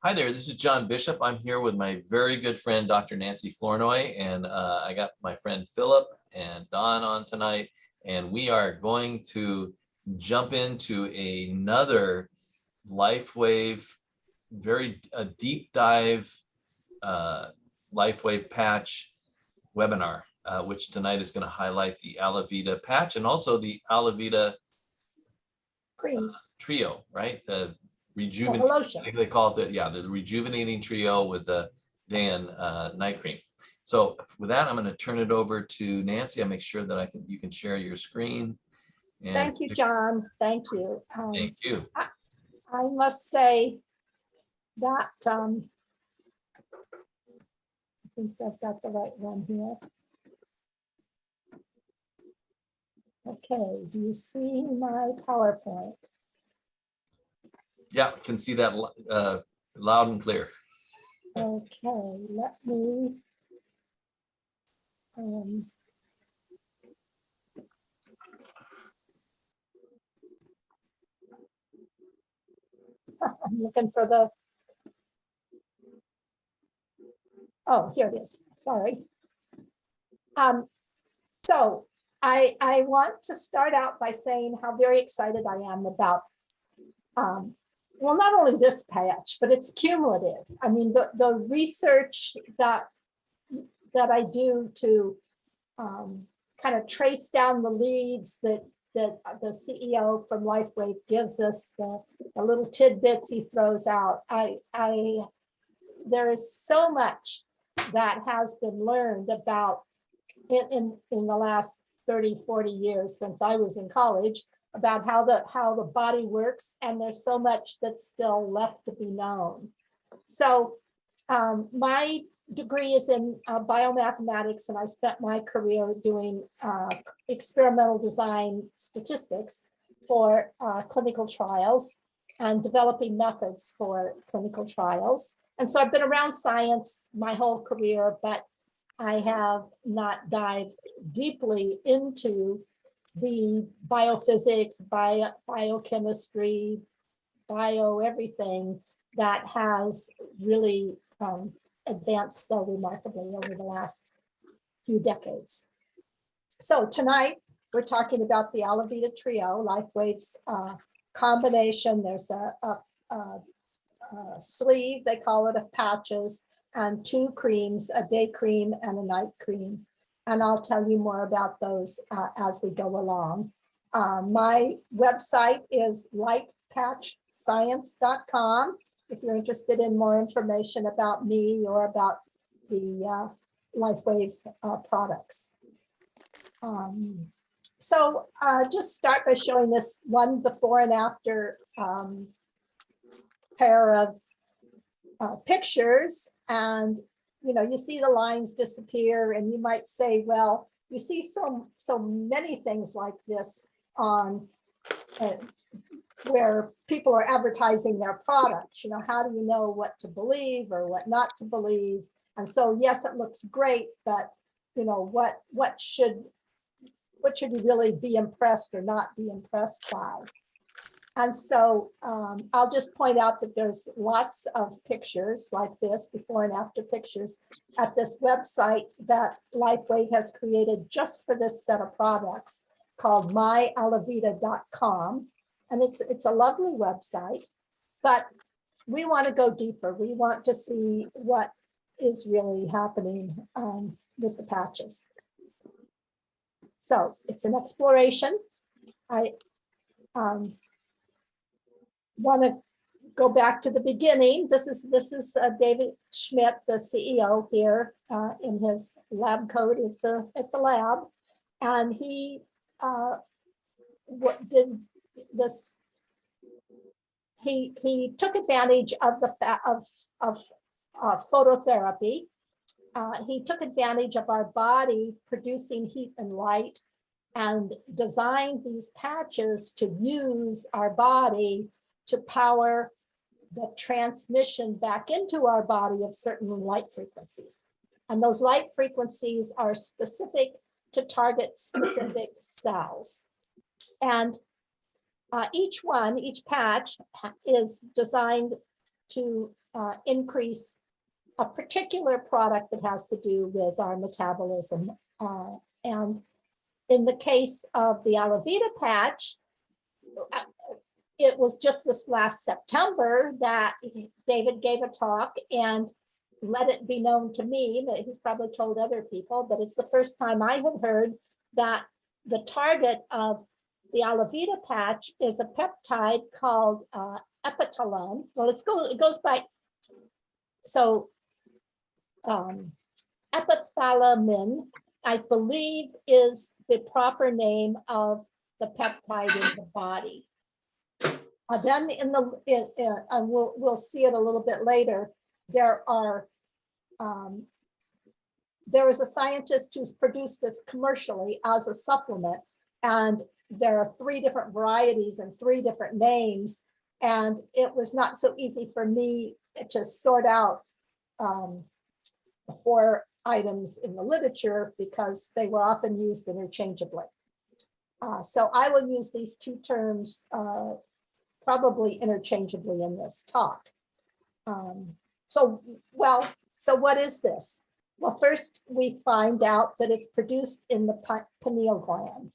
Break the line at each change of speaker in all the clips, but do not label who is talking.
Hi there, this is John Bishop. I'm here with my very good friend, Dr. Nancy Flournoy, and I got my friend Philip and Don on tonight, and we are going to jump into another LifeWave, a deep dive LifeWave patch webinar, which tonight is going to highlight the Alavida patch and also the Alavida trio, right? The rejuvenating, they call it the rejuvenating trio with the Dan night cream. So with that, I'm going to turn it over to Nancy. I'll make sure that you can share your screen.
And thank you, John. Thank you.
Thank you.
I must say that I think I've got the right one here. Okay, do you see my PowerPoint?
Yeah, I can see that loud and clear.
Okay, let me I'm looking for the, oh, here it is, sorry. So I want to start out by saying how very excited I am about well, not only this patch, but it's cumulative. I mean, the research that I do to kind of trace down the leads that the CEO from LifeWave gives us, the little tidbits he throws out. There is so much that has been learned about in the last 30, 40 years since I was in college, about how the body works, and there's so much that's still left to be known. So my degree is in biomathematics, and I spent my career doing experimental design statistics for clinical trials and developing methods for clinical trials. And so I've been around science my whole career, but I have not dived deeply into the biophysics, biochemistry, everything that has really advanced so remarkably over the last few decades. So tonight we're talking about the Alavida trio, LifeWave's combination. There's a sleeve, they call it, of patches, and 2 creams, a day cream and a night cream. And I'll tell you more about those as we go along. My website is lightpatchscience.com if you're interested in more information about me or about the LifeWave products. So just start by showing this one before and after pair of pictures, and you see the lines disappear, and you might say, well, you see so many things like this on where people are advertising their products. How do you know what to believe or what not to believe? And so, yes, it looks great, but what should you really be impressed or not be impressed by? And so I'll just point out that there's lots of pictures like this, before and after pictures, at this website that LifeWave has created just for this set of products, called myalavida.com. And it's a lovely website, but we want to go deeper. We want to see what is really happening with the patches. So it's an exploration. I want to go back to the beginning. This is David Schmidt, the CEO here in his lab coat at the lab, and he did this. He took advantage of phototherapy. He took advantage of our body producing heat and light, and designed these patches to use our body to power the transmission back into our body of certain light frequencies. And those light frequencies are specific to target specific cells. And Each patch is designed to increase a particular product that has to do with our metabolism. And in the case of the Alavida patch, it was just this last September that David gave a talk and let it be known to me, that he's probably told other people, but it's the first time I had heard that the target of the Alavida patch is a peptide called epitalone. Well, it goes by, so epithalamin, I believe, is the proper name of the peptide in the body. Then we'll see it a little bit later. There is a scientist who's produced this commercially as a supplement, and there are 3 different varieties and 3 different names, and it was not so easy for me to sort out 4 items in the literature because they were often used interchangeably. So I will use these 2 terms probably interchangeably in this talk. So what is this? Well, first we find out that it's produced in the pineal gland.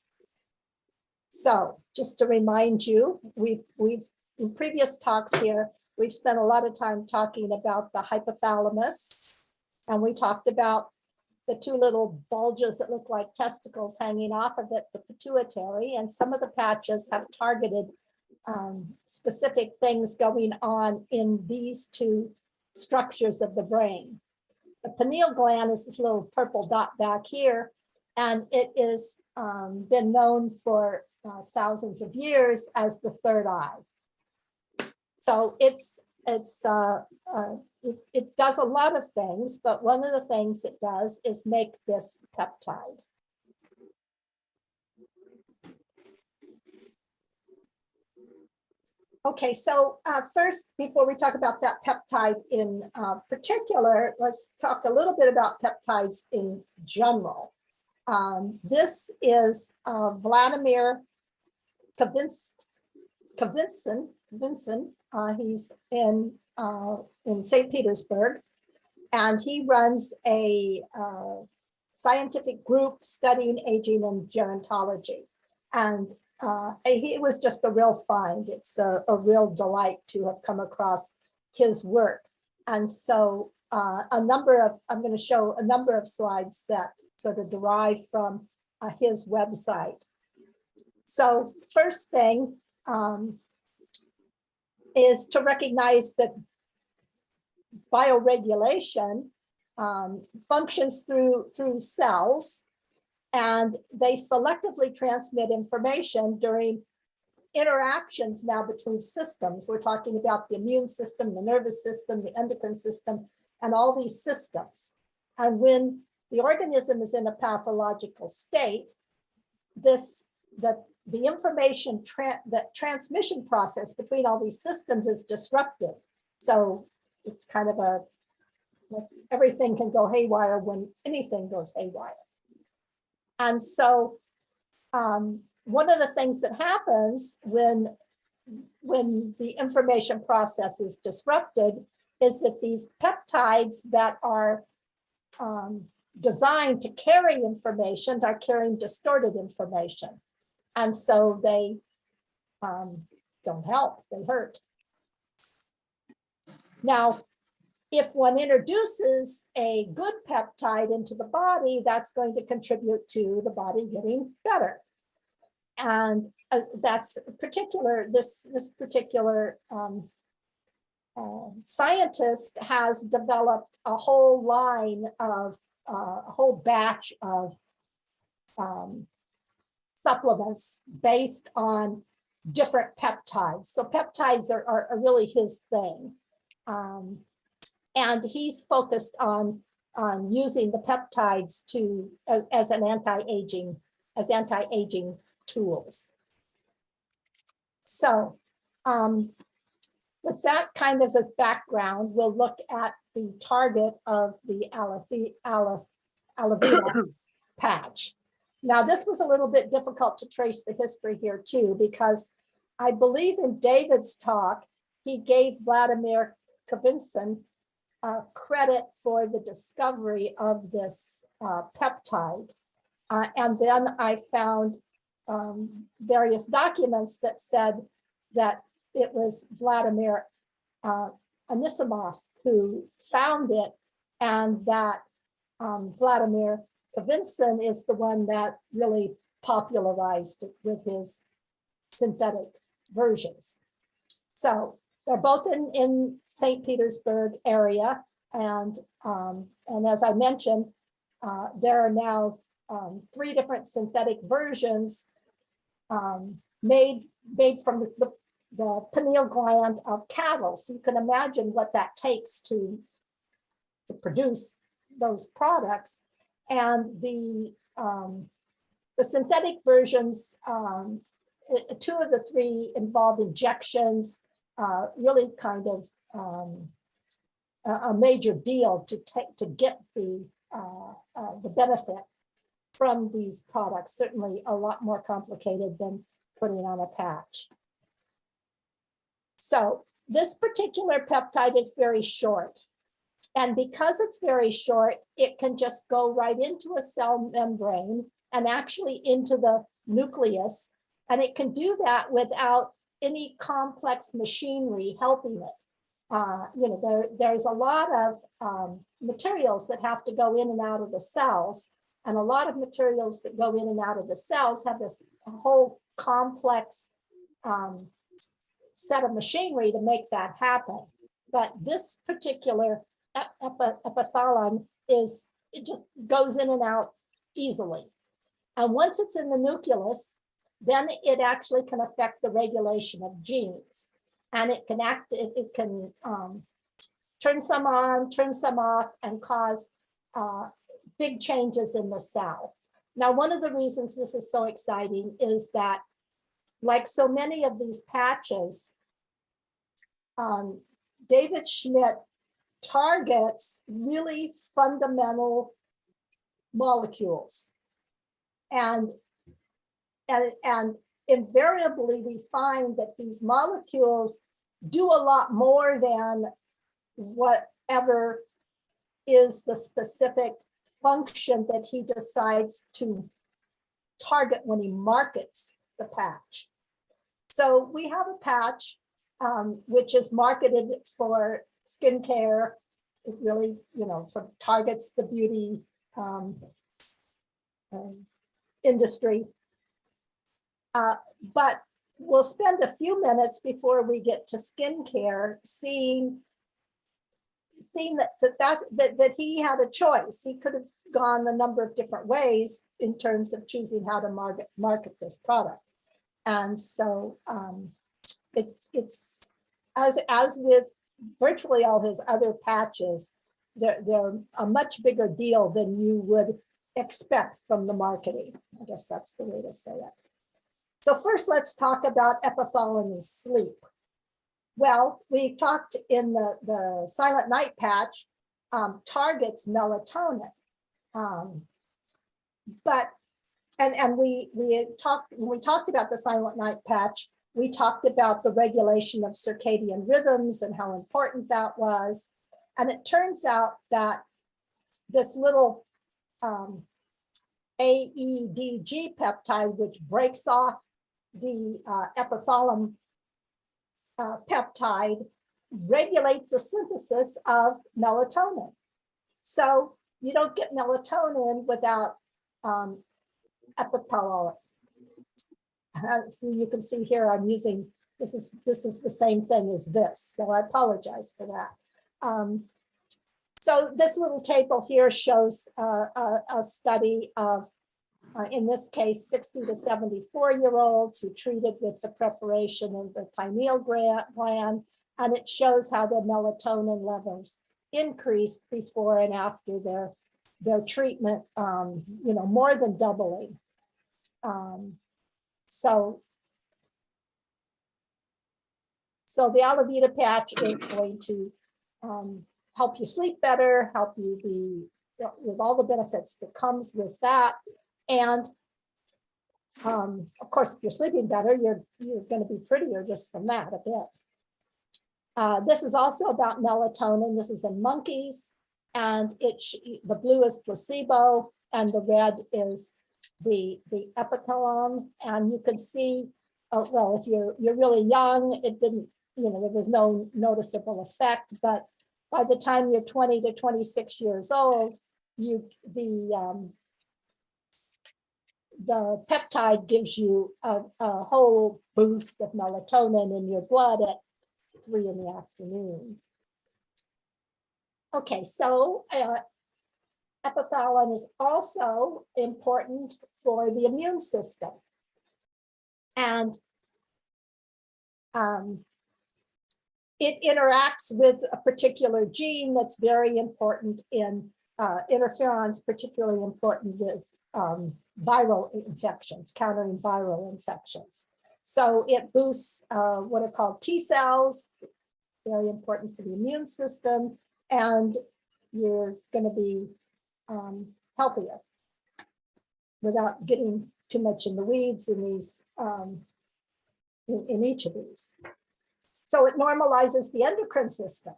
So just to remind you, we've in previous talks here, we've spent a lot of time talking about the hypothalamus, and we talked about the 2 little bulges that look like testicles hanging off of it, the pituitary, and some of the patches have targeted specific things going on in these 2 structures of the brain. The pineal gland is this little purple dot back here, and it is been known for thousands of years as the 3rd eye. So it does a lot of things, but one of the things it does is make this peptide. Okay, so first, before we talk about that peptide in particular, let's talk a little bit about peptides in general. This is Vladimir Kavinsin. He's in St. Petersburg, and he runs a scientific group studying aging and gerontology. And he was just a real find. It's a real delight to have come across his work. And so I'm going to show a number of slides that sort of derive from his website. So first thing is to recognize that bioregulation functions through cells, and they selectively transmit information during interactions now between systems. We're talking about the immune system, the nervous system, the endocrine system, and all these systems. And when the organism is in a pathological state, the information the transmission process between all these systems is disrupted. So it's kind of everything can go haywire when anything goes haywire. And so one of the things that happens when the information process is disrupted is that these peptides that are designed to carry information are carrying distorted information. And so they don't help, they hurt. Now, if one introduces a good peptide into the body, that's going to contribute to the body getting better. And that's particular, this particular scientist has developed a whole line of, a whole batch of supplements based on different peptides. So peptides are really his thing. And he's focused on using the peptides as anti-aging tools. So with that kind of as background, we'll look at the target of the Alavida patch. Now, this was a little bit difficult to trace the history here too, because I believe in David's talk, he gave Vladimir Kavinson credit for the discovery of this peptide. And then I found various documents that said that it was Vladimir Anisimov who found it, and that Vladimir Kavinson is the one that really popularized it with his synthetic versions. So they're both in St. Petersburg area, and as I mentioned, there are now 3 different synthetic versions made from the pineal gland of cattle. So you can imagine what that takes to produce those products. And the synthetic versions, 2 of the 3 involve injections, really kind of a major deal to get the benefit from these products. Certainly a lot more complicated than putting on a patch. So this particular peptide is very short. And because it's very short, it can just go right into a cell membrane and actually into the nucleus. And it can do that without any complex machinery helping it. There's a lot of materials that have to go in and out of the cells. And a lot of materials that go in and out of the cells have this whole complex set of machinery to make that happen. But this particular epithalon it just goes in and out easily. And once it's in the nucleus, then it actually can affect the regulation of genes. And it can turn some on, turn some off, and cause big changes in the cell. Now, one of the reasons this is so exciting is that, like so many of these patches, David Schmidt targets really fundamental molecules. And invariably, we find that these molecules do a lot more than whatever is the specific function that he decides to target when he markets the patch. So we have a patch which is marketed for skincare. It really, sort of targets the beauty industry. But we'll spend a few minutes before we get to skincare seeing that he had a choice. He could have gone a number of different ways in terms of choosing how to market this product. And so it's as with virtually all his other patches, they're a much bigger deal than you would expect from the marketing. I guess that's the way to say it. So first, let's talk about epithalon and sleep. Well, we talked in the Silent Night patch targets melatonin, but when we talked about the Silent Night patch, we talked about the regulation of circadian rhythms and how important that was. And it turns out that this little AEDG peptide, which breaks off the epithalon peptide, regulates the synthesis of melatonin. So you don't get melatonin without epithalon. So you can see here I'm using, this is the same thing as this, so I apologize for that. So this little table here shows a study of, in this case, 60 to 74-year-olds who treated with the preparation of the pineal gland, and it shows how the melatonin levels increased before and after their treatment, more than doubling. So the Alavida patch is going to help you sleep better, help you be with all the benefits that comes with that. And Of course, if you're sleeping better, you're going to be prettier just from that a bit. This is also about melatonin. This is in monkeys, and the blue is placebo, and the red is the epithalon. And you can see, well, if you're really young, it didn't, there was no noticeable effect. But by the time you're 20 to 26 years old, the peptide gives you a whole boost of melatonin in your blood at 3 in the afternoon. Okay, so epithalon is also important for the immune system. And it interacts with a particular gene that's very important in interferons, particularly important with viral infections, countering viral infections. So it boosts what are called T cells, very important for the immune system, and you're going to be healthier without getting too much in the weeds in these in each of these. So it normalizes the endocrine system.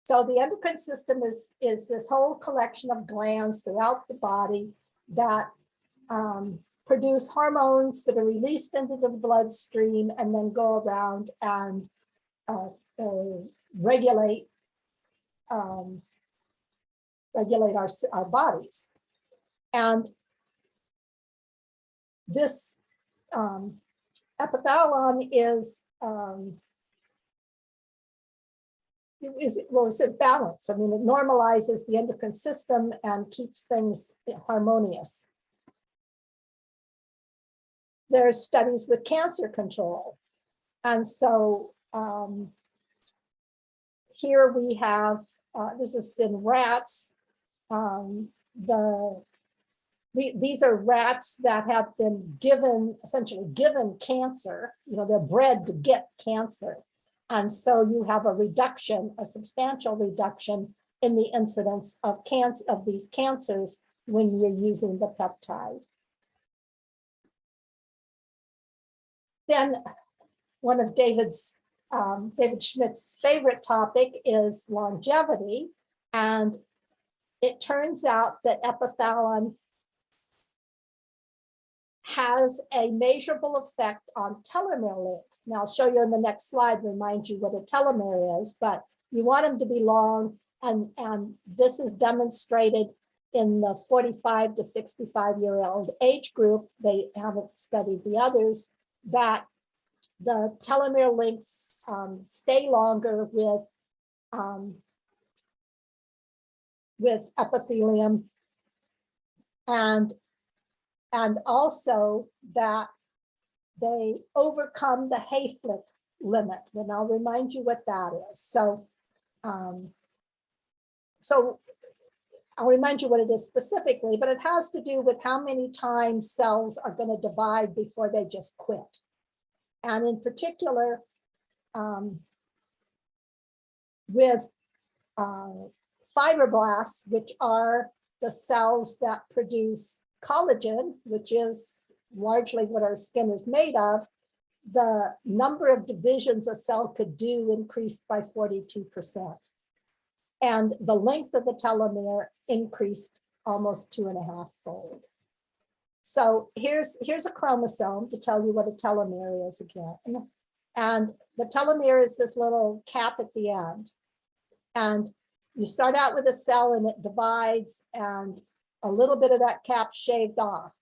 So the endocrine system is this whole collection of glands throughout the body that produce hormones that are released into the bloodstream and then go around and regulate our bodies. And this epithalon is well, it says balance. I mean, it normalizes the endocrine system and keeps things harmonious. There's studies with cancer control. And so here we have, this is in rats. These are rats that have been essentially given cancer. They're bred to get cancer. And so you have a substantial reduction in the incidence of these cancers when you're using the peptide. Then one of David Schmidt's favorite topic is longevity. And it turns out that epithalon has a measurable effect on telomere length. Now I'll show you in the next slide, remind you what a telomere is, but you want them to be long, and this is demonstrated in the 45 to 65-year-old age group. They haven't studied the others, that the telomere lengths stay longer with epithelium, and also that they overcome the Hayflick limit. And I'll remind you what that is. So I'll remind you what it is specifically, but it has to do with how many times cells are going to divide before they just quit. And in particular, with fibroblasts, which are the cells that produce collagen, which is largely what our skin is made of, the number of divisions a cell could do increased by 42%. And the length of the telomere increased almost 2.5-fold. So here's a chromosome to tell you what a telomere is again. And the telomere is this little cap at the end. And you start out with a cell and it divides, and a little bit of that cap shaved off.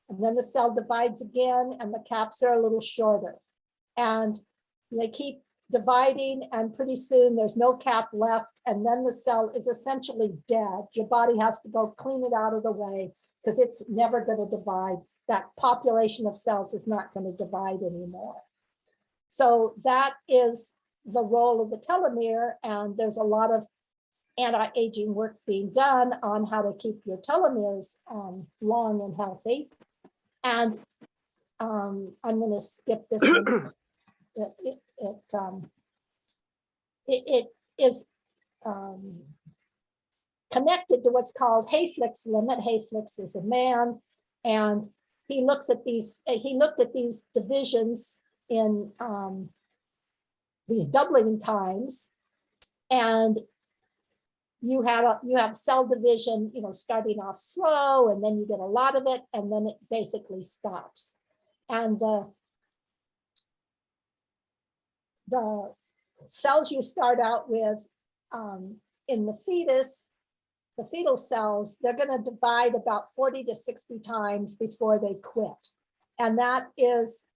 And then the cell divides again and the caps are a little shorter. And they keep dividing, and pretty soon there's no cap left, and then the cell is essentially dead. Your body has to go clean it out of the way because it's never going to divide. That population of cells is not going to divide anymore. So that is the role of the telomere, and there's a lot of anti-aging work being done on how to keep your telomeres long and healthy. And I'm going to skip this one. It is connected to what's called Hayflick's limit. Hayflick's is a man, and he looks at these, he looked at these divisions in these doubling times, and you have cell division, starting off slow, and then you get a lot of it, and then it basically stops. And the cells you start out with in the fetus, the fetal cells, they're going to divide about 40 to 60 times before they quit. And that is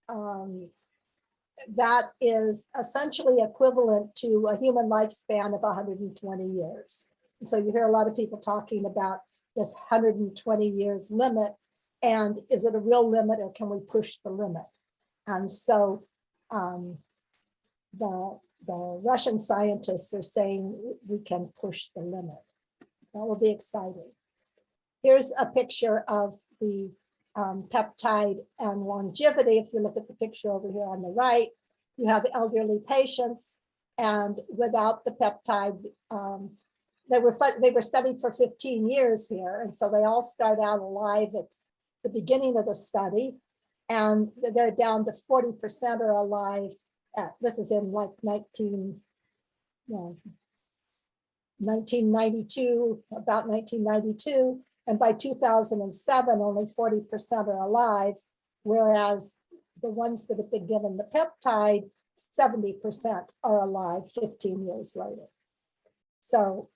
essentially equivalent to a human lifespan of 120 years. And so you hear a lot of people talking about this 120 years limit, and is it a real limit, or can we push the limit? And so the Russian scientists are saying we can push the limit. That will be exciting. Here's a picture of the peptide and longevity. If you look at the picture over here on the right, you have elderly patients, and without the peptide, they were studied for 15 years here, and so they all start out alive at the beginning of the study, and they're down to 40% are alive. This is in like 1992, about 1992. And by 2007, only 40% are alive, whereas the ones that have been given the peptide, 70% are alive 15 years later. So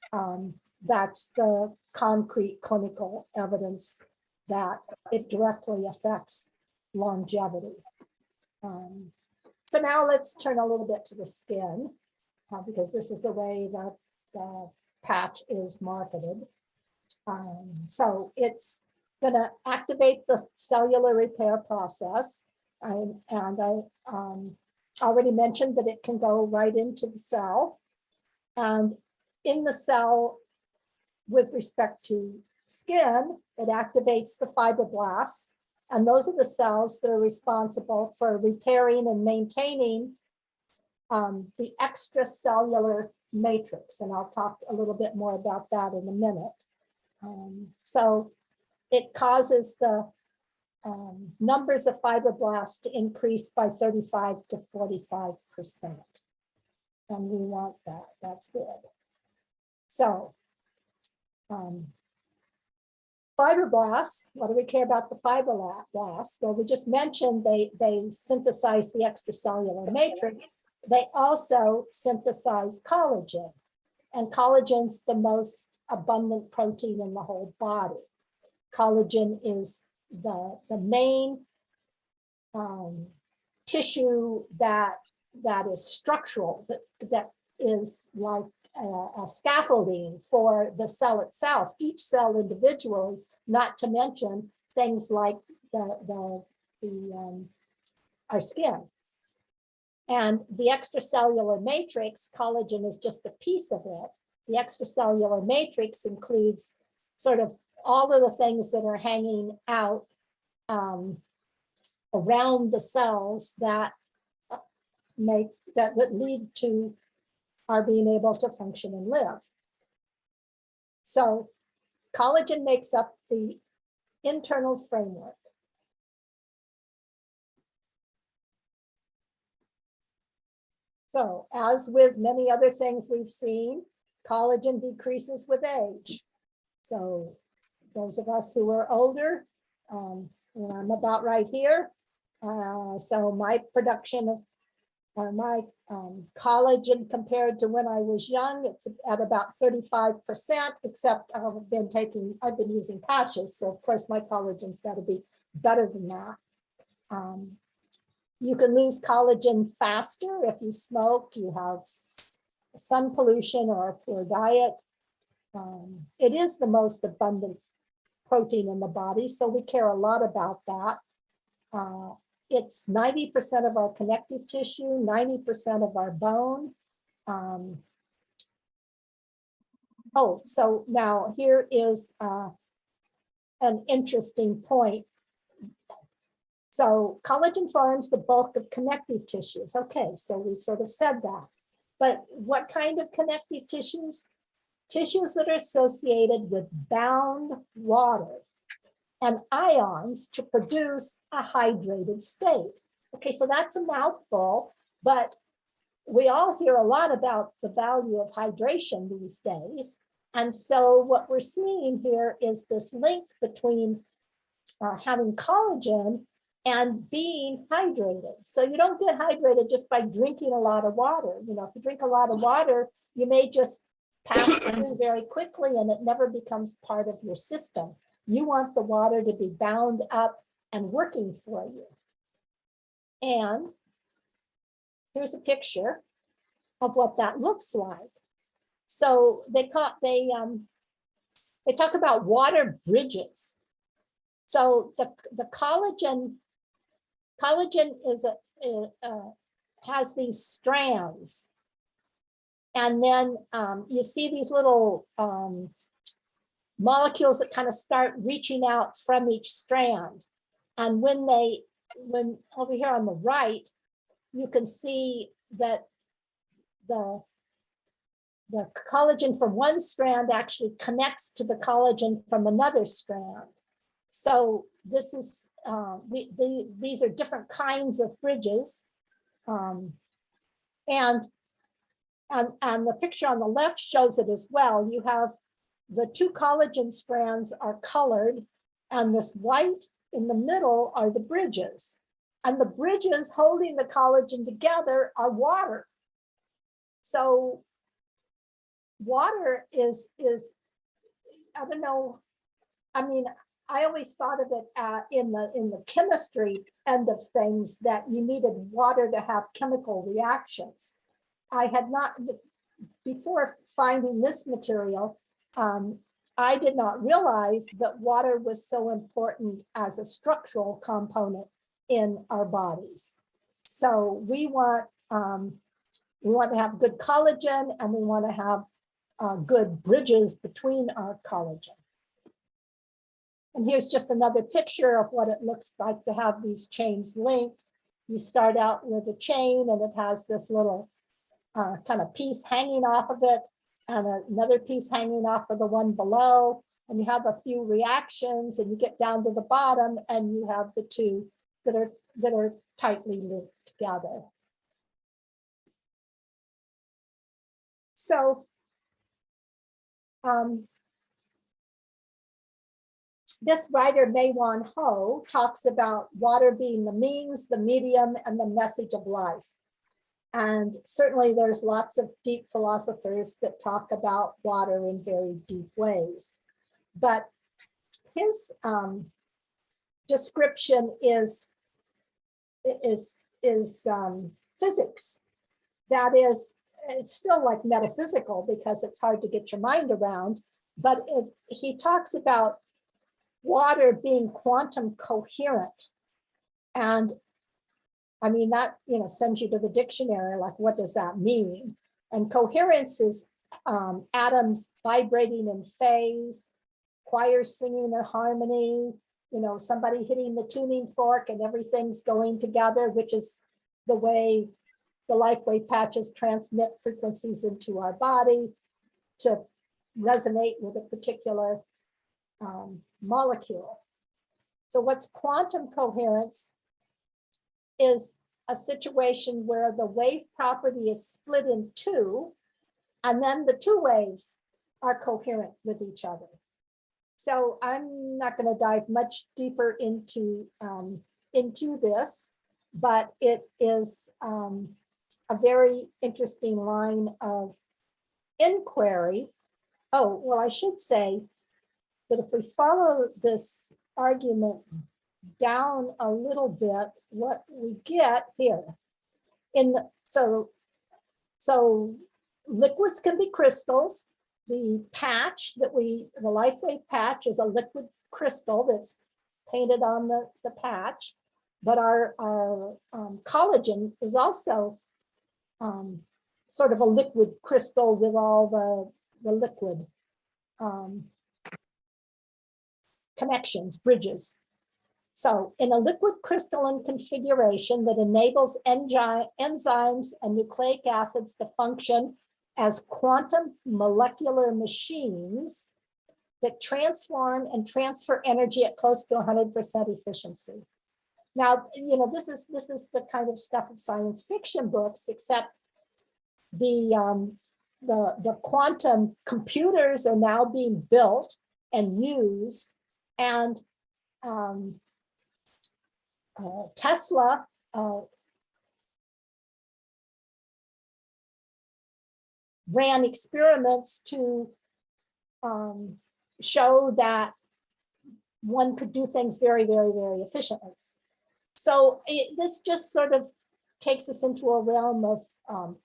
that's the concrete clinical evidence that it directly affects longevity. So now let's turn a little bit to the skin, because this is the way that the patch is marketed. So it's going to activate the cellular repair process. And I already mentioned that it can go right into the cell. And in the cell, with respect to skin, it activates the fibroblasts. And those are the cells that are responsible for repairing and maintaining the extracellular matrix. And I'll talk a little bit more about that in a minute. So it causes the numbers of fibroblasts to increase by 35 to 45%. And we want that, that's good. So fibroblasts, what do we care about the fibroblasts? Well, we just mentioned they synthesize the extracellular matrix. They also synthesize collagen. And collagen's the most abundant protein in the whole body. Collagen is the main tissue that is structural, that is like a scaffolding for the cell itself, each cell individually, not to mention things like our skin. And the extracellular matrix, collagen is just a piece of it. The extracellular matrix includes sort of all of the things that are hanging out around the cells that lead to our being able to function and live. So collagen makes up the internal framework. So as with many other things we've seen, collagen decreases with age. So those of us who are older, and I'm about right here, so my production of my collagen compared to when I was young, it's at about 35%, except I've been using patches. So of course my collagen's got to be better than that. You can lose collagen faster if you smoke, you have sun pollution or a poor diet. It is the most abundant protein in the body, so we care a lot about that. It's 90% of our connective tissue, 90% of our bone. So now here is an interesting point. So collagen forms the bulk of connective tissues. Okay, so we've sort of said that. But what kind of connective tissues? Tissues that are associated with bound water. and ions to produce a hydrated state. Okay, so that's a mouthful, but we all hear a lot about the value of hydration these days. And so what we're seeing here is this link between having collagen and being hydrated. So you don't get hydrated just by drinking a lot of water. You know, if you drink a lot of water, you may just pass through very quickly and it never becomes part of your system. You want the water to be bound up and working for you. And here's a picture of what that looks like. So they talk about water bridges. So the collagen is has these strands, and then you see these little molecules that kind of start reaching out from each strand. And when over here on the right, you can see that the collagen from one strand actually connects to the collagen from another strand. So this is, these are different kinds of bridges. And the picture on the left shows it as well. You have the two collagen strands are colored, and this white in the middle are the bridges. And the bridges holding the collagen together are water. So water is I don't know, I mean, I always thought of it in the chemistry end of things, that you needed water to have chemical reactions. I had not, before finding this material, I did not realize that water was so important as a structural component in our bodies. So we want to have good collagen, and we want to have good bridges between our collagen. And here's just another picture of what it looks like to have these chains linked. You start out with a chain, and it has this little kind of piece hanging off of it, and another piece hanging off of the one below. And you have a few reactions, and you get down to the bottom, and you have the two that are tightly linked together. So this writer, Mei-Wan Ho, talks about water being the means, the medium, and the message of life. And certainly there's lots of deep philosophers that talk about water in very deep ways. But his description is physics. That is, it's still like metaphysical because it's hard to get your mind around, but if he talks about water being quantum coherent. And I mean, that, you know, sends you to the dictionary, like, what does that mean? And coherence is atoms vibrating in phase, choirs singing in harmony, you know, somebody hitting the tuning fork and everything's going together, which is the way the life wave patches transmit frequencies into our body to resonate with a particular molecule. So what's quantum coherence is a situation where the wave property is split in two, and then the two waves are coherent with each other. So I'm not going to dive much deeper into this, but it is a very interesting line of inquiry. Oh, well, I should say that if we follow this argument down a little bit, what we get here so liquids can be crystals. The patch that the life wave patch is a liquid crystal that's painted on the patch, but our collagen is also sort of a liquid crystal with all the liquid connections, bridges. So in a liquid crystalline configuration that enables enzymes and nucleic acids to function as quantum molecular machines, that transform and transfer energy at close to 100% efficiency. Now, this is the kind of stuff of science fiction books, except the quantum computers are now being built and used, and Tesla ran experiments to show that one could do things very, very, very efficiently. So this just sort of takes us into a realm of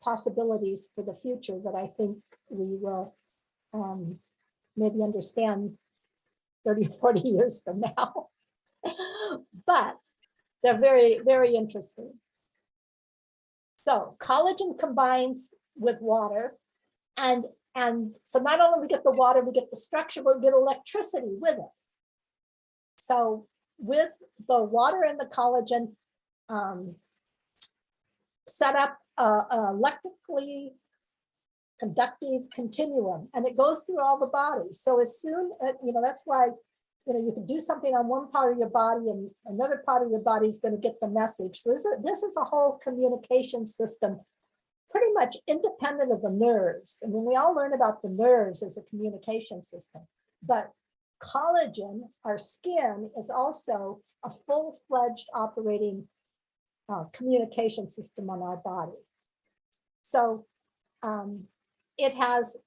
possibilities for the future that I think we will maybe understand 30 or 40 years from now. But they're very, very interesting. So collagen combines with water, and so not only we get the water, we get the structure, but we get electricity with it. So with the water and the collagen, set up a electrically conductive continuum, and it goes through all the bodies. So as soon, that's why, you can do something on one part of your body and another part of your body is going to get the message. So this is a whole communication system, pretty much independent of the nerves. I mean, we all learn about the nerves as a communication system, but collagen, our skin, is also a full-fledged operating communication system on our body. So it has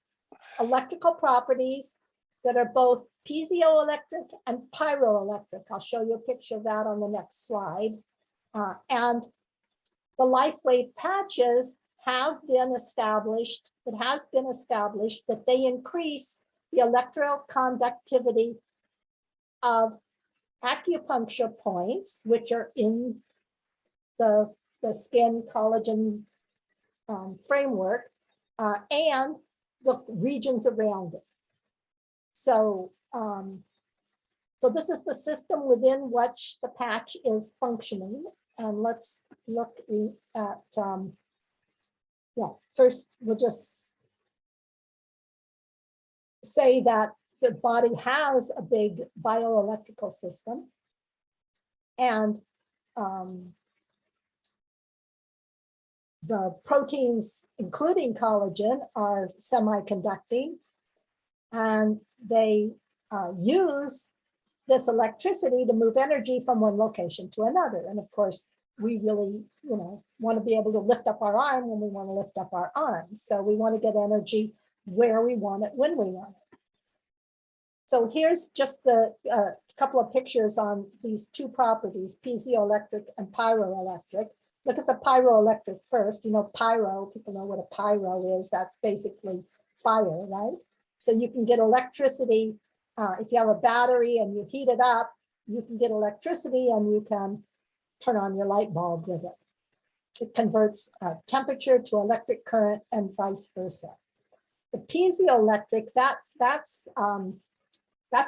electrical properties that are both piezoelectric and pyroelectric. I'll show you a picture of that on the next slide. And the life wave patches have been established, it has been established that they increase the electrical conductivity of acupuncture points, which are in the skin collagen framework, and the regions around it. So, so this is the system within which the patch is functioning. And let's look at, first we'll just say that the body has a big bioelectrical system, and the proteins, including collagen, are semiconducting, and they use this electricity to move energy from one location to another. And of course, we really, want to be able to lift up our arm when we want to lift up our arm. So we want to get energy where we want it, when we want it. So here's just the couple of pictures on these two properties, piezoelectric and pyroelectric. Look at the pyroelectric first. Pyro, people know what a pyro is. That's basically fire, right? So you can get electricity. If you have a battery and you heat it up, you can get electricity and you can turn on your light bulb with it. It converts temperature to electric current and vice versa. The piezoelectric, that's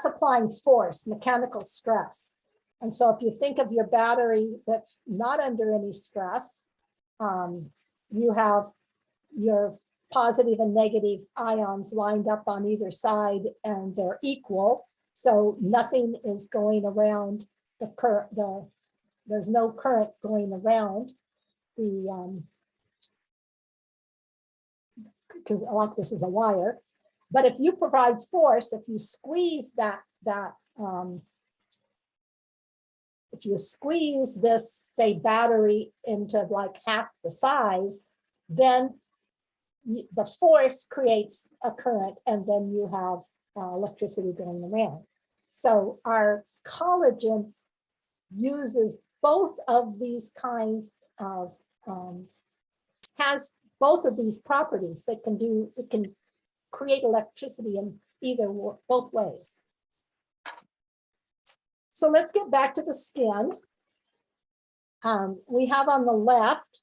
applying force, mechanical stress. And so if you think of your battery that's not under any stress, you have your positive and negative ions lined up on either side and they're equal. So nothing is going around the current, there's no current going around the, because like this is a wire. But if you provide force, if you squeeze if you squeeze this, say, battery into like half the size, then the force creates a current, and then you have electricity going around. So our collagen uses both of these kinds of, has both of these properties that it can create electricity in both ways. So let's get back to the skin. We have on the left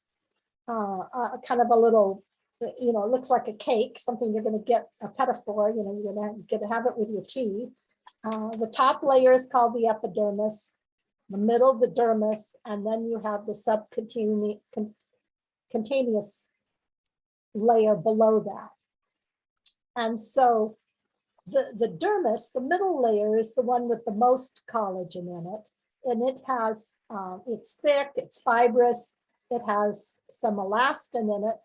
kind of a little, it looks like a cake, something you're going to get a pedophore, you're going to have it with your tea. The top layer is called the epidermis, the middle, the dermis, and then you have the subcutaneous layer below that. And so the dermis, the middle layer, is the one with the most collagen in it. And it has, it's thick, it's fibrous, it has some elastin in it,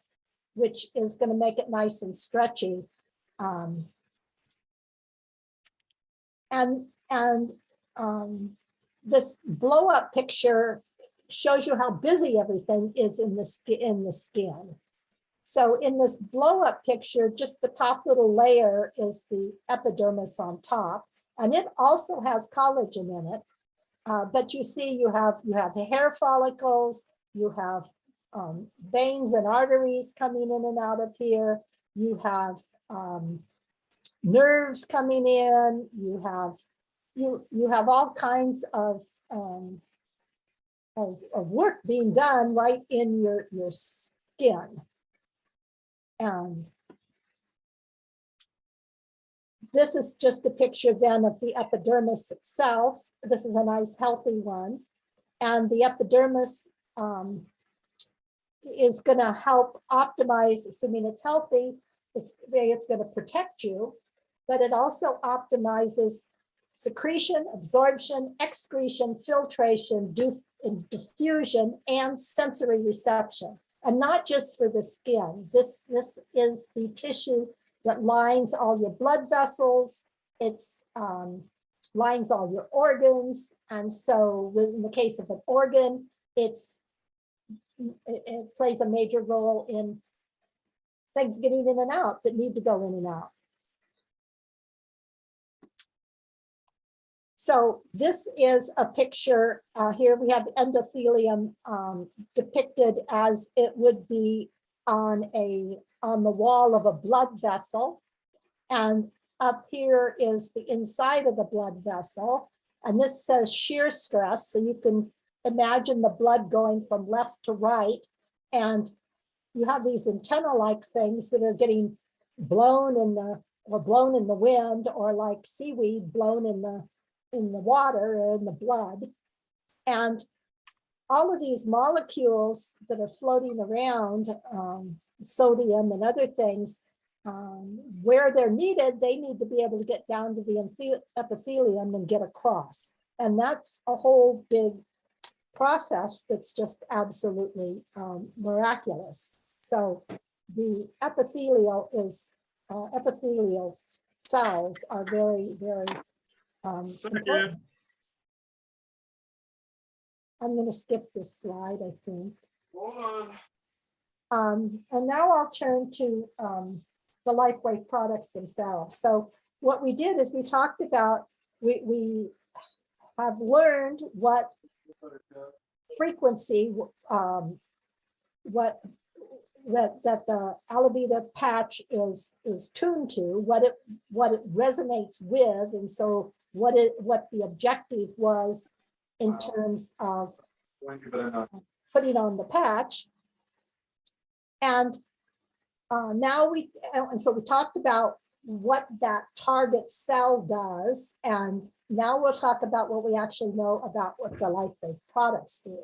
which is going to make it nice and stretchy. And this blow up picture shows you how busy everything is in the skin. So in this blow up picture, just the top little layer is the epidermis on top, and it also has collagen in it. But you see, you have the hair follicles, you have veins and arteries coming in and out of here. You have nerves coming in. You have all kinds of work being done right in your skin. And this is just a picture then of the epidermis itself. This is a nice healthy one. And the epidermis is going to help optimize, assuming it's healthy, it's going to protect you, but it also optimizes secretion, absorption, excretion, filtration, diffusion, and sensory reception. And not just for the skin. This is the tissue that lines all your blood vessels. It's lines all your organs. And so in the case of an organ, it plays a major role in things getting in and out that need to go in and out. So this is a picture. Here we have endothelium depicted as it would be on the wall of a blood vessel. And up here is the inside of the blood vessel. And this says shear stress. So you can imagine the blood going from left to right. And you have these antenna-like things that are getting blown in the wind, or like seaweed blown in the water or in the blood. And all of these molecules that are floating around, sodium and other things, where they're needed, they need to be able to get down to the epithelium and get across. And that's a whole big process that's just absolutely miraculous. So the epithelial cells are very, very important. I'm going to skip this slide, I think.
Hold on.
And now I'll turn to the LifeWave products themselves. So what we did is we talked about, we have learned what frequency, that the Alavida patch is tuned to, what it resonates with, and so what the objective was in terms of putting on the patch. And so we talked about what that target cell does, and now we'll talk about what we actually know about what the LifeWave products do.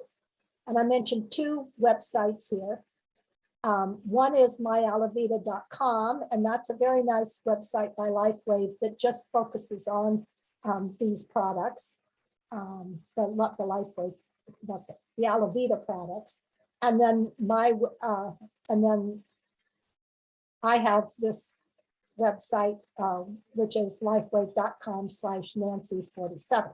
And I mentioned two websites here. One is myalavida.com, and that's a very nice website by LifeWave that just focuses on these products, the LifeWave, the Alavida products. And then I have this website, which is lifewave.com/Nancy47.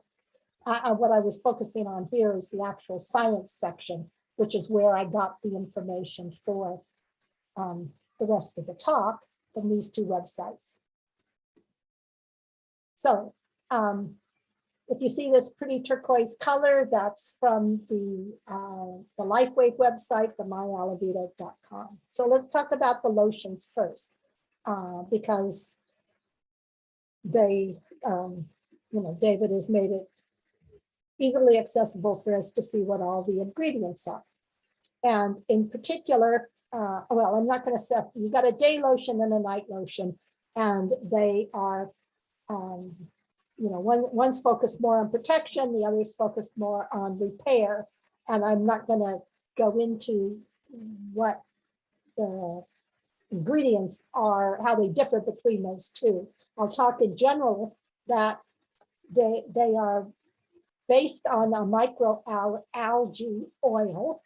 What I was focusing on here is the actual science section, which is where I got the information for the rest of the talk from these two websites. So if you see this pretty turquoise color, that's from the LifeWave website, the myalavida.com. So let's talk about the lotions first, because they, David has made it easily accessible for us to see what all the ingredients are. And in particular, well, I'm not going to say, you got a day lotion and a night lotion, and they are, one's focused more on protection, the other's focused more on repair. And I'm not going to go into what the ingredients are, how they differ between those two. I'll talk in general that they are based on a microalgae oil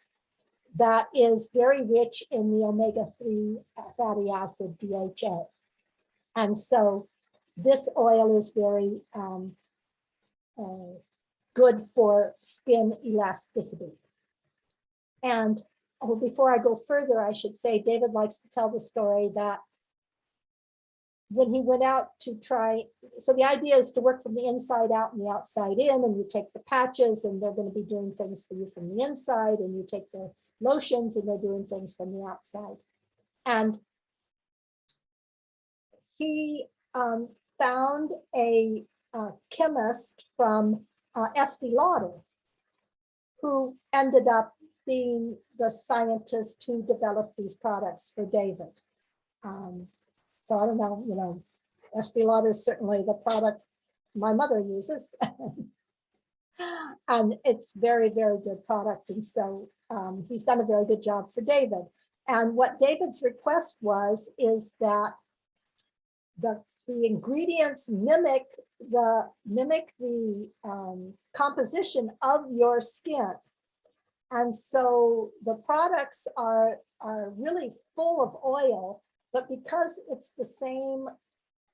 that is very rich in the omega-3 fatty acid DHA. And so this oil is very good for skin elasticity. And before I go further, I should say David likes to tell the story that when he went out to try, so the idea is to work from the inside out and the outside in, and you take the patches and they're going to be doing things for you from the inside, and you take the lotions and they're doing things from the outside. And he found a chemist from Estee Lauder who ended up being the scientist who developed these products for David. So I don't know, Estee Lauder is certainly the product my mother uses. And it's very, very good product. And so he's done a very good job for David. And what David's request is that the ingredients mimic the composition of your skin. And so the products are really full of oil, but because it's the same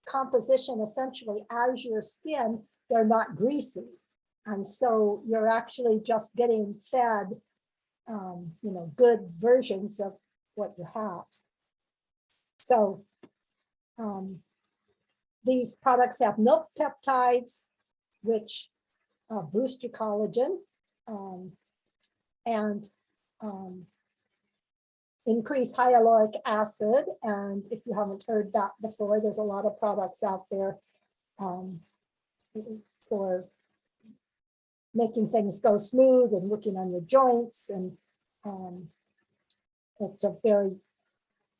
composition essentially as your skin, they're not greasy. And so you're actually just getting fed, good versions of what you have. So these products have milk peptides, which boost your collagen and increase hyaluronic acid. And if you haven't heard that before, there's a lot of products out there for making things go smooth and working on your joints. And it's a very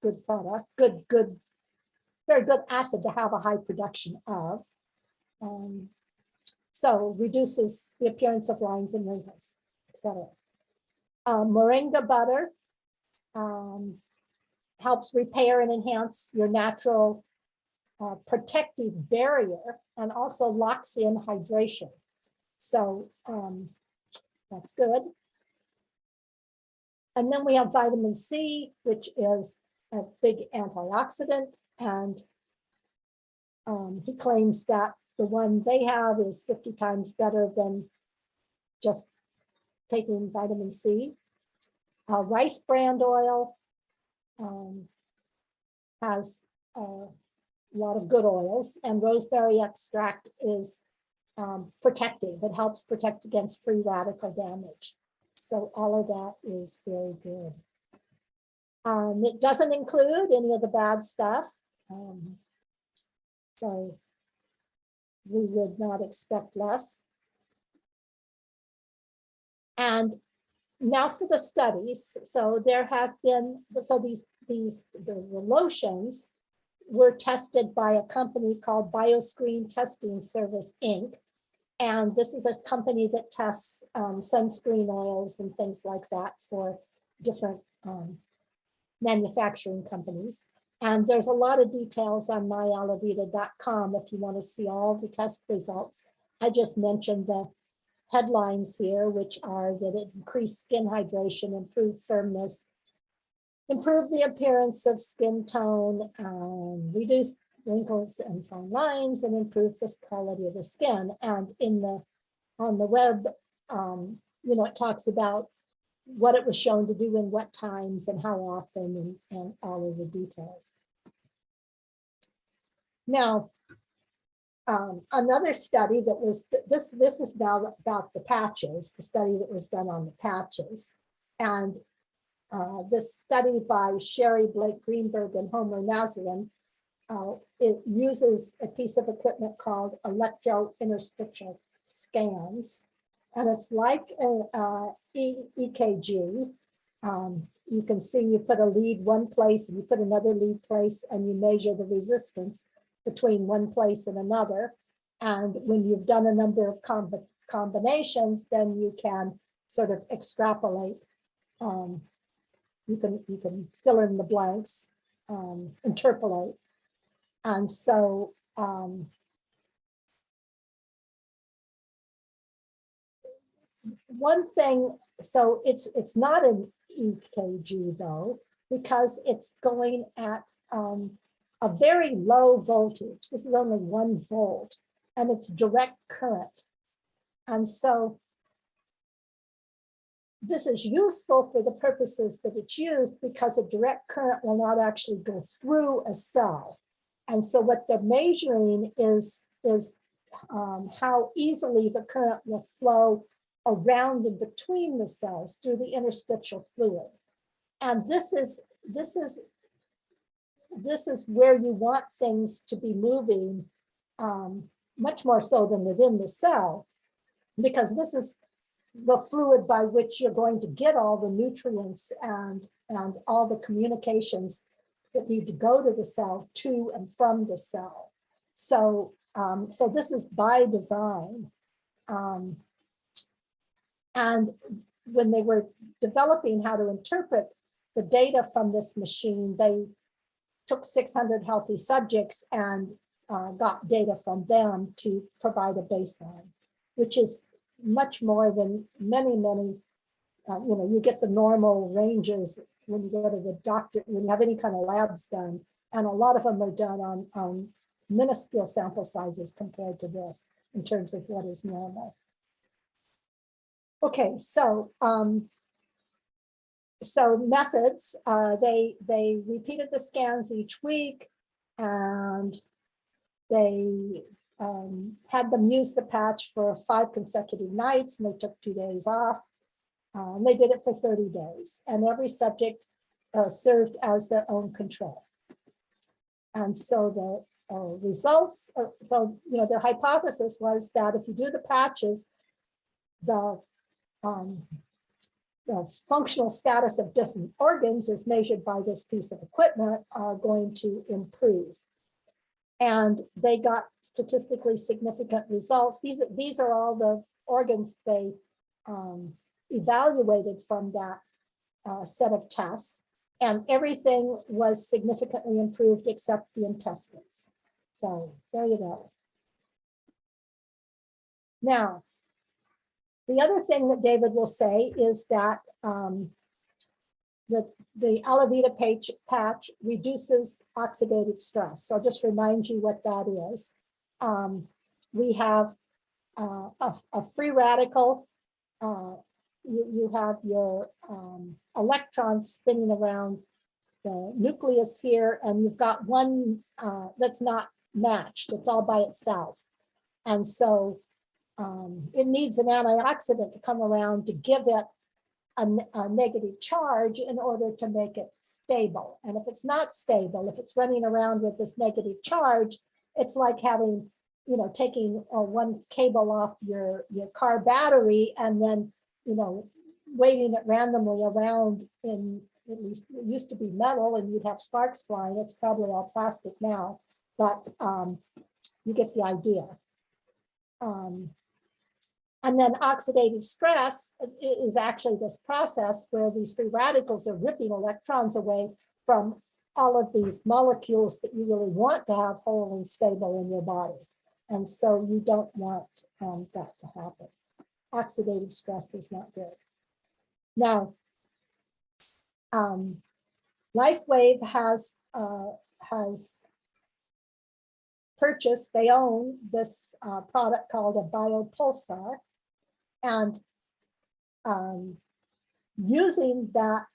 good product, very good acid to have a high production of. So reduces the appearance of lines and wrinkles, etc. Moringa butter helps repair and enhance your natural protective barrier and also locks in hydration. So that's good. And then we have vitamin C, which is a big antioxidant. And he claims that the one they have is 50 times better than just taking vitamin C. Rice bran oil has a lot of good oils, and rosemary extract is protective. It helps protect against free radical damage. So all of that is very good. It doesn't include any of the bad stuff. So we would not expect less. And now for the studies. So there have been, so the lotions were tested by a company called Bioscreen Testing Service, Inc. And this is a company that tests sunscreen oils and things like that for different manufacturing companies. And there's a lot of details on myalavida.com if you want to see all the test results. I just mentioned the headlines here, which are that it increased skin hydration, improved firmness, improved the appearance of skin tone, reduced wrinkles and fine lines, and improved the quality of the skin. And on the web, it talks about what it was shown to do in what times and how often, and all of the details. Now, another study that was, this is now about the patches, the study that was done on the patches. And this study by Sherry Blake Greenberg and Homer Nazarin, it uses a piece of equipment called electrointerstitial scans. And it's like an EKG. You can see you put a lead one place and you put another lead place, and you measure the resistance between one place and another. And when you've done a number of combinations, then you can sort of extrapolate. You can fill in the blanks interpolate. And so one thing, so it's not an EKG though, because it's going at a very low voltage. This is only 1 volt, and it's direct current. And so this is useful for the purposes that it's used, because a direct current will not actually go through a cell. And so what they're measuring is how easily the current will flow around and between the cells through the interstitial fluid. And this is where you want things to be moving, much more so than within the cell, because this is the fluid by which you're going to get all the nutrients and all the communications that need to go to the cell, to and from the cell. So, so this is by design. And when they were developing how to interpret the data from this machine, they took 600 healthy subjects and got data from them to provide a baseline, which is much more than many, you get the normal ranges when you go to the doctor, when you have any kind of labs done, and a lot of them are done on minuscule sample sizes compared to this in terms of what is normal. Okay, so so methods, they repeated the scans each week, and they had them use the patch for 5 consecutive nights, and they took 2 days off. And they did it for 30 days, and every subject served as their own control. And so the results, their hypothesis was that if you do the patches, the functional status of different organs is measured by this piece of equipment are going to improve. And they got statistically significant results. These are all the organs they evaluated from that set of tests, and everything was significantly improved except the intestines. So there you go. Now, the other thing that David will say is that the Alavida patch reduces oxidative stress. So I'll just remind you what that is. We have a free radical. You have your electrons spinning around the nucleus here, and you've got one that's not matched. It's all by itself. And so it needs an antioxidant to come around to give it a negative charge in order to make it stable. And if it's not stable, if it's running around with this negative charge, it's like having, taking one cable off your car battery and then, waving it randomly around in, at least it used to be metal and you'd have sparks flying. It's probably all plastic now, but you get the idea. And then oxidative stress is actually this process where these free radicals are ripping electrons away from all of these molecules that you really want to have whole and stable in your body. And so you don't want that to happen. Oxidative stress is not good. Now, LifeWave has purchased, they own this product called a biopulsar, and using that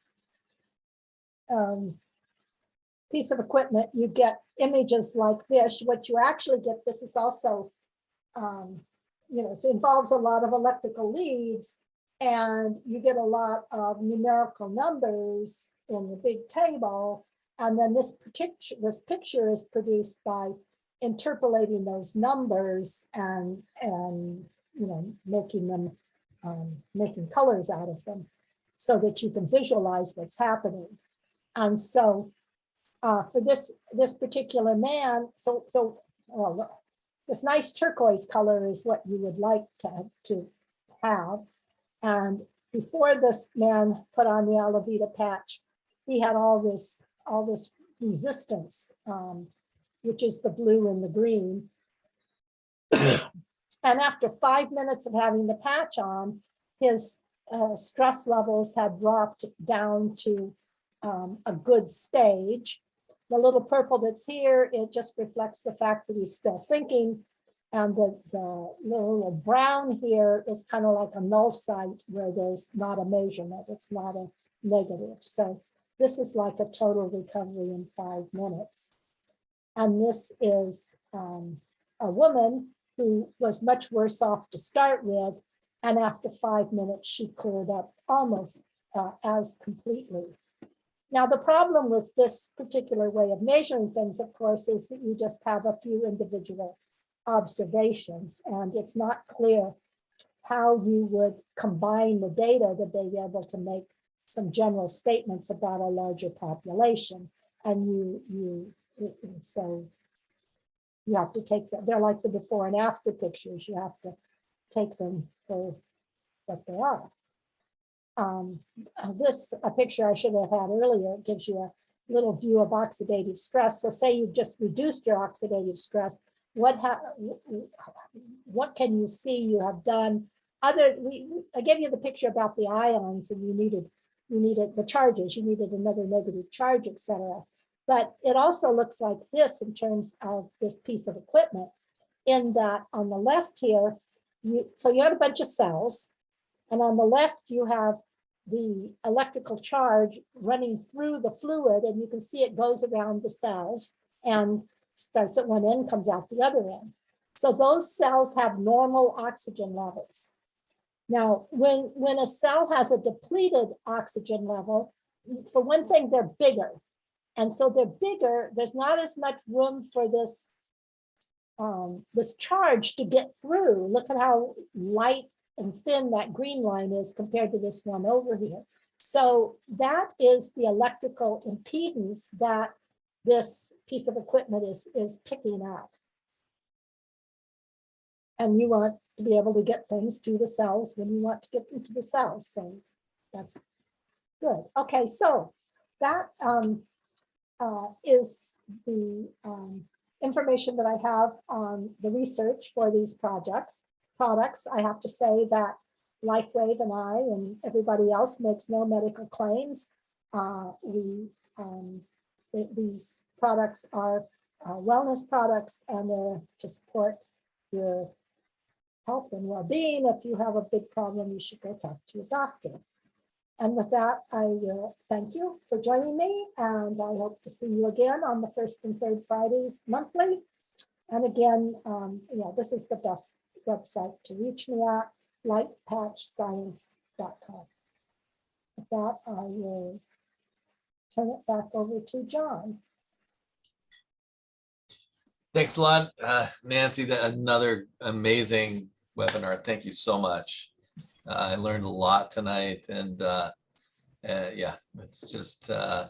piece of equipment, you get images like this. What you actually get, this is also, it involves a lot of electrical leads, and you get a lot of numerical numbers in the big table. And then this picture is produced by interpolating those numbers and making them, making colors out of them so that you can visualize what's happening. And so for this particular man, this nice turquoise color is what you would like to have. And before this man put on the Alavida patch, he had all this resistance, which is the blue and the green. And after 5 minutes of having the patch on, his stress levels had dropped down to a good stage. The little purple that's here, it just reflects the fact that he's still thinking. And the little brown here is kind of like a null site where there's not a measurement, it's not a negative. So this is like a total recovery in 5 minutes. And this is a woman who was much worse off to start with. And after 5 minutes, she cleared up almost as completely. Now, the problem with this particular way of measuring things, of course, is that you just have a few individual observations, and it's not clear how you would combine the data to be able to make some general statements about a larger population. And so you have to take them, they're like the before and after pictures. You have to take them for what they are. A picture I should have had earlier gives you a little view of oxidative stress. So say you just reduced your oxidative stress. What can you see you have done? I gave you the picture about the ions, and you needed the charges. You needed another negative charge, etc. But it also looks like this in terms of this piece of equipment, in that on the left here, you have a bunch of cells, and on the left you have the electrical charge running through the fluid, and you can see it goes around the cells and starts at one end, comes out the other end. So those cells have normal oxygen levels. Now, when a cell has a depleted oxygen level, for one thing, they're bigger. And so they're bigger, there's not as much room for this, this charge to get through. Look at how light and thin that green line is compared to this one over here. So that is the electrical impedance that this piece of equipment is picking up. And you want to be able to get things to the cells when you want to get them to the cells. So that's good. Okay, so that is the information that I have on the research for these products. I have to say that LifeWave and I and everybody else makes no medical claims. These products are wellness products, and they're to support your health and well-being. If you have a big problem, you should go talk to your doctor. And with that, I thank you for joining me, and I hope to see you again on the first and third Fridays monthly. And again, this is the best website to reach me at, lightpatchscience.com. With that, I will turn it back over to John.
Thanks a lot, Nancy. Another amazing webinar. Thank you so much. I learned a lot tonight, and yeah, it's just I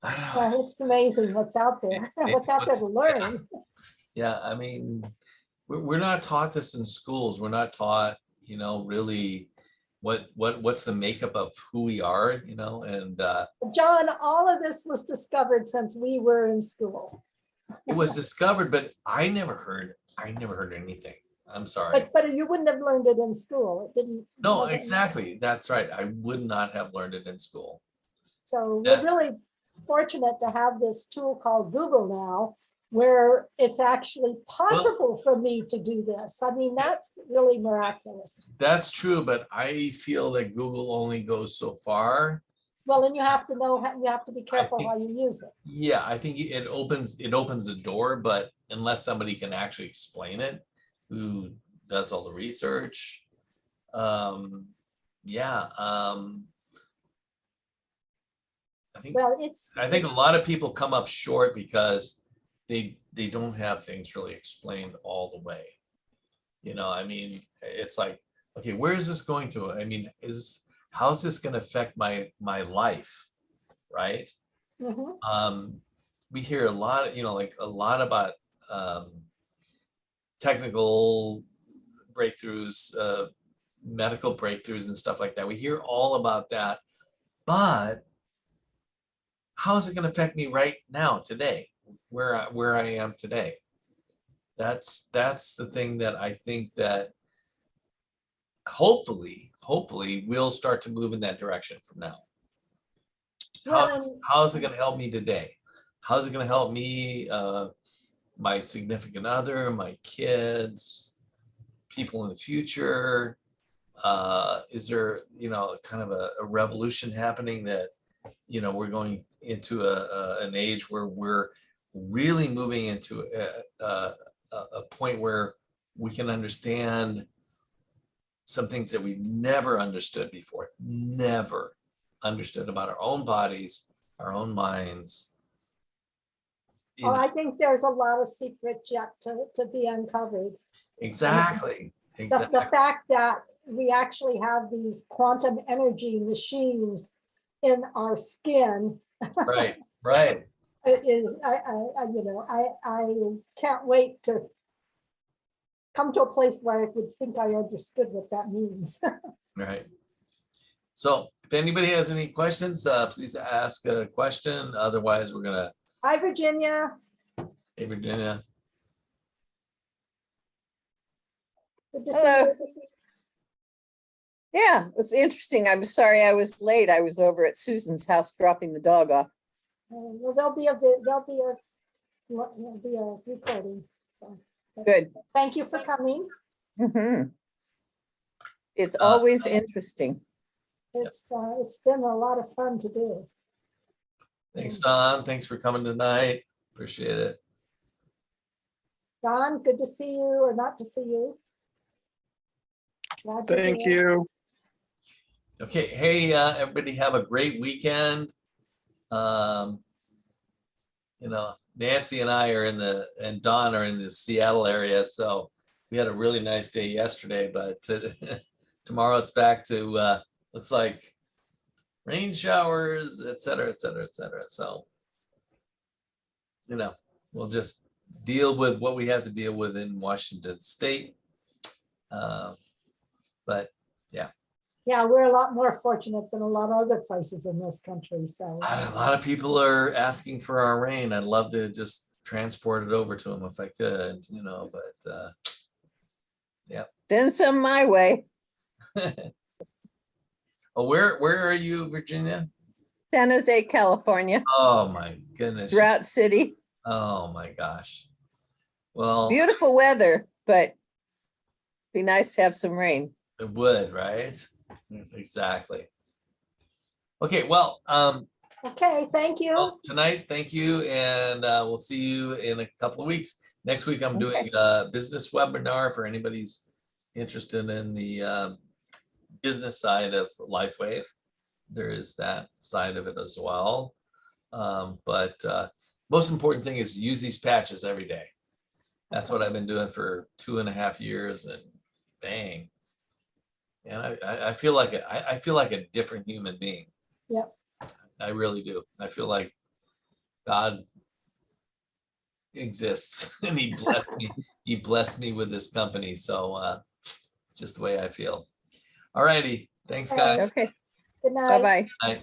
don't know.
Well, it's amazing what's out there. What's out there to learn.
Yeah, I mean, we're not taught this in schools. We're not taught, really what's the makeup of who we are, and
John, all of this was discovered since we were in school.
it was discovered, but I never heard anything. I'm sorry.
But you wouldn't have learned it in school. It didn't.
No, exactly. That's right. I would not have learned it in school.
So we're really fortunate to have this tool called Google now, where it's actually possible for me to do this. I mean, that's really miraculous.
That's true, but I feel that Google only goes so far.
Well, and you have to know how, you have to be careful how you use it.
Yeah, I think it opens the door, but unless somebody can actually explain it, who does all the research, I think a lot of people come up short because they don't have things really explained all the way. I mean, it's like, okay, where is this going to? I mean, how's this going to affect my life, right?
Mm-hmm.
We hear a lot, a lot about technical breakthroughs, medical breakthroughs and stuff like that. We hear all about that, but how is it going to affect me right now, today, where I am today? That's the thing that I think that hopefully we'll start to move in that direction from now. How is it going to help me today? How's it going to help me, my significant other, my kids, people in the future? Is there, kind of a revolution happening that, we're going into an age where we're really moving into a point where we can understand some things that we've never understood before, never understood about our own bodies, our own minds.
Oh, I think there's a lot of secrets yet to be uncovered.
Exactly.
The fact that we actually have these quantum energy machines in our skin.
Right.
It is, I can't wait to come to a place where I would think I understood what that means.
Right. So if anybody has any questions, please ask a question. Otherwise, we're gonna.
Hi, Virginia.
Hey, Virginia.
Good to
Hello.
see you.
Yeah, it was interesting. I'm sorry I was late. I was over at Susan's house dropping the dog off.
Well, there'll be a recording. So
Good.
thank you for coming.
Mhm. It's always interesting.
It's been a lot of fun to do.
Thanks, Don. Thanks for coming tonight. Appreciate it.
Don, good to see you or not to see you. Glad you're
Thank
here.
you.
Okay. Hey, everybody have a great weekend. Nancy and I are and Don are in the Seattle area. So we had a really nice day yesterday, but tomorrow it's back to, looks like rain showers, et cetera, et cetera, et cetera. So, we'll just deal with what we have to deal with in Washington State. But
Yeah, we're a lot more fortunate than a lot of other places in this country. So
a lot of people are asking for our rain. I'd love to just transport it over to them if I could, but
Send some my way.
Oh, where are you, Virginia?
San Jose, California,
Oh my goodness.
Drought City.
Oh my gosh. Well,
Beautiful weather, but be nice to have some rain.
it would, right? Exactly. Okay, well,
okay, thank you.
well, tonight, thank you, and we'll see you in a couple of weeks. Next week, I'm doing
Okay.
a business webinar for anybody who's interested in the business side of LifeWave. There is that side of it as well. But most important thing is use these patches every day. That's what I've been doing for 2.5 years, and dang. And I feel like I feel like a different human being.
Yep.
I really do. I feel like God exists and he blessed me. He blessed me with this company. So it's just the way I feel. All righty. Thanks, guys.
Okay,
Good night.
bye-bye.
Bye.